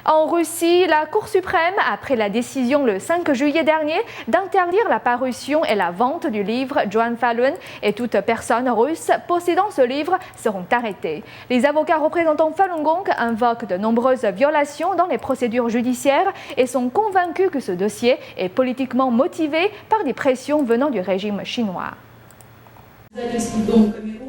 En Russie, la Cour suprême a pris la décision le 5 juillet dernier d'interdire la parution et la vente du livre Johan Falun et toute personne russe possédant ce livre seront arrêtées. Les avocats représentant Falun Gong invoquent de nombreuses violations dans les procédures judiciaires et sont convaincus que ce dossier est politiquement motivé par des pressions venant du régime chinois.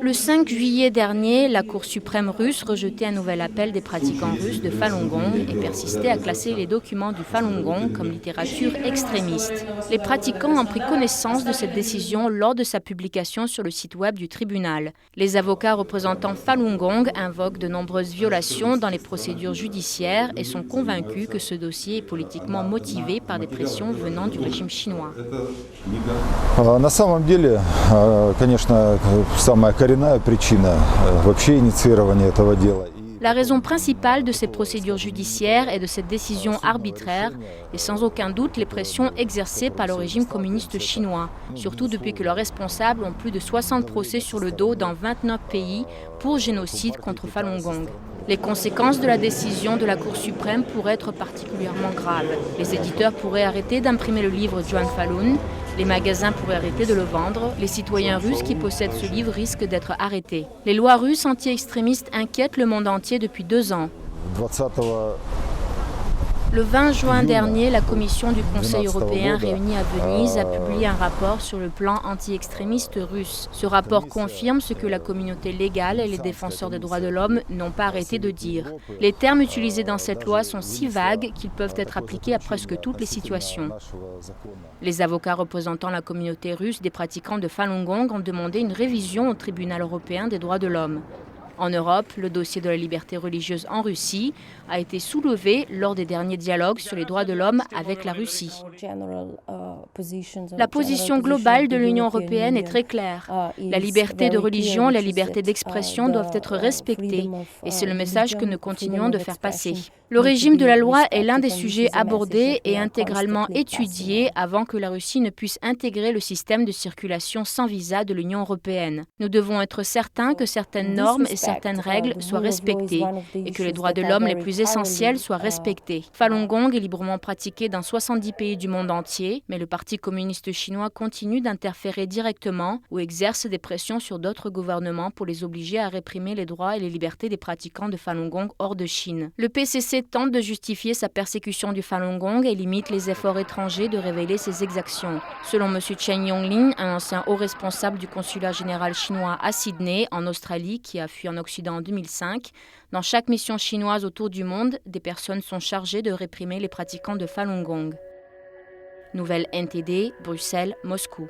Le 5 juillet dernier, la Cour suprême russe rejetait un nouvel appel des pratiquants russes de Falun Gong et persistait à classer les documents du Falun Gong comme littérature extrémiste. Les pratiquants ont pris connaissance de cette décision lors de sa publication sur le site web du tribunal. Les avocats représentant Falun Gong invoquent de nombreuses violations dans les procédures judiciaires et sont convaincus que ce dossier est politiquement motivé par des pressions venant du régime chinois. На самом деле, конечно, самая коренная причина вообще инициирования этого дела. La raison principale de ces procédures judiciaires et de cette décision arbitraire est sans aucun doute les pressions exercées par le régime communiste chinois, surtout depuis que leurs responsables ont plus de 60 procès sur le dos dans 29 pays pour génocide contre Falun Gong. Les conséquences de la décision de la Cour suprême pourraient être particulièrement graves. Les éditeurs pourraient arrêter d'imprimer le livre Johan Falun, les magasins pourraient arrêter de le vendre, les citoyens russes qui possèdent ce livre risquent d'être arrêtés. Les lois russes anti-extrémistes inquiètent le monde entier depuis 2 ans. Le 20 juin dernier, la Commission du Conseil européen réunie à Venise a publié un rapport sur le plan anti-extrémiste russe. Ce rapport confirme ce que la communauté légale et les défenseurs des droits de l'homme n'ont pas arrêté de dire. Les termes utilisés dans cette loi sont si vagues qu'ils peuvent être appliqués à presque toutes les situations. Les avocats représentant la communauté russe des pratiquants de Falun Gong ont demandé une révision au tribunal européen des droits de l'homme. En Europe, le dossier de la liberté religieuse en Russie a été soulevé lors des derniers dialogues sur les droits de l'homme avec la Russie. La position globale de l'Union européenne est très claire. La liberté de religion, la liberté d'expression doivent être respectées et c'est le message que nous continuons de faire passer. Le régime de la loi est l'un des sujets abordés et intégralement étudiés avant que la Russie ne puisse intégrer le système de circulation sans visa de l'Union européenne. Nous devons être certains que certaines normes et certaines règles soient respectées et que les droits de l'homme les plus essentiels soient respectés. Falun Gong est librement pratiqué dans 70 pays du monde entier, mais le Parti communiste chinois continue d'interférer directement ou exerce des pressions sur d'autres gouvernements pour les obliger à réprimer les droits et les libertés des pratiquants de Falun Gong hors de Chine. Le PCC tente de justifier sa persécution du Falun Gong et limite les efforts étrangers de révéler ses exactions. Selon M. Chen Yonglin, un ancien haut responsable du consulat général chinois à Sydney, en Australie, qui a fui en Occident en 2005, dans chaque mission chinoise autour du monde, des personnes sont chargées de réprimer les pratiquants de Falun Gong. Nouvelle NTD, Bruxelles, Moscou.